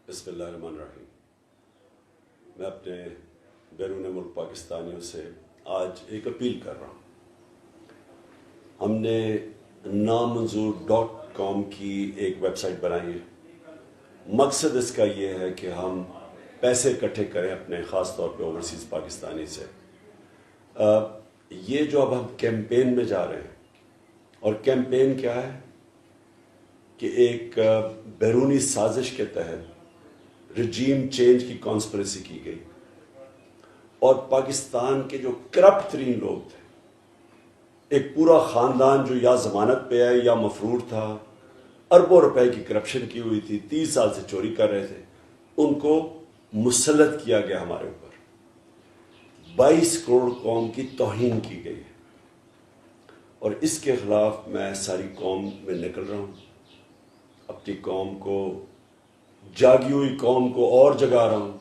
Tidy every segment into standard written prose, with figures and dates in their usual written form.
بسم اللہ الرحمن الرحیم۔ میں اپنے بیرون ملک پاکستانیوں سے آج ایک اپیل کر رہا ہوں۔ ہم نے نامنظور.com کی ایک ویب سائٹ بنائی ہے۔ مقصد اس کا یہ ہے کہ ہم پیسے اکٹھے کریں اپنے خاص طور پہ اوورسیز پاکستانی سے۔ یہ جو اب ہم کیمپین میں جا رہے ہیں، اور کیمپین کیا ہے کہ ایک بیرونی سازش کے تحت رجیم چینج کی کانسپریسی کی گئی، اور پاکستان کے جو کرپٹ ترین لوگ تھے، ایک پورا خاندان جو یا ضمانت پہ ہے یا مفرور تھا، اربوں روپے کی کرپشن کی ہوئی تھی، 30 سال سے چوری کر رہے تھے، ان کو مسلط کیا گیا ہمارے اوپر۔ 22 کروڑ قوم کی توہین کی گئی ہے، اور اس کے خلاف میں ساری قوم میں نکل رہا ہوں۔ اپنی قوم کو، جاگی ہوئی قوم کو اور جگا رہا ہوں،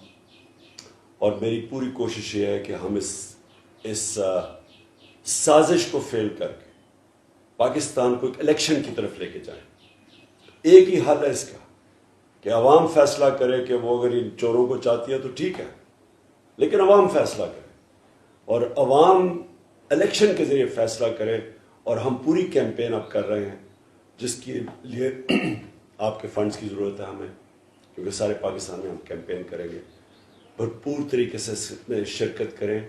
اور میری پوری کوشش یہ ہے کہ ہم اس سازش کو فیل کر کے پاکستان کو ایک الیکشن کی طرف لے کے جائیں۔ ایک ہی حل ہے اس کا کہ عوام فیصلہ کرے کہ وہ اگر ان چوروں کو چاہتی ہے تو ٹھیک ہے، لیکن عوام فیصلہ کرے، اور عوام الیکشن کے ذریعے فیصلہ کرے۔ اور ہم پوری کیمپین اب کر رہے ہیں، جس کے لیے آپ کے فنڈز کی ضرورت ہے ہمیں، کیونکہ سارے پاکستان میں ہم کیمپین کریں گے۔ بھرپور طریقے سے شرکت کریں۔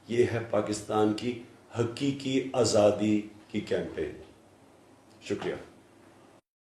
یہ ہے پاکستان کی حقیقی آزادی کی کیمپین۔ شکریہ۔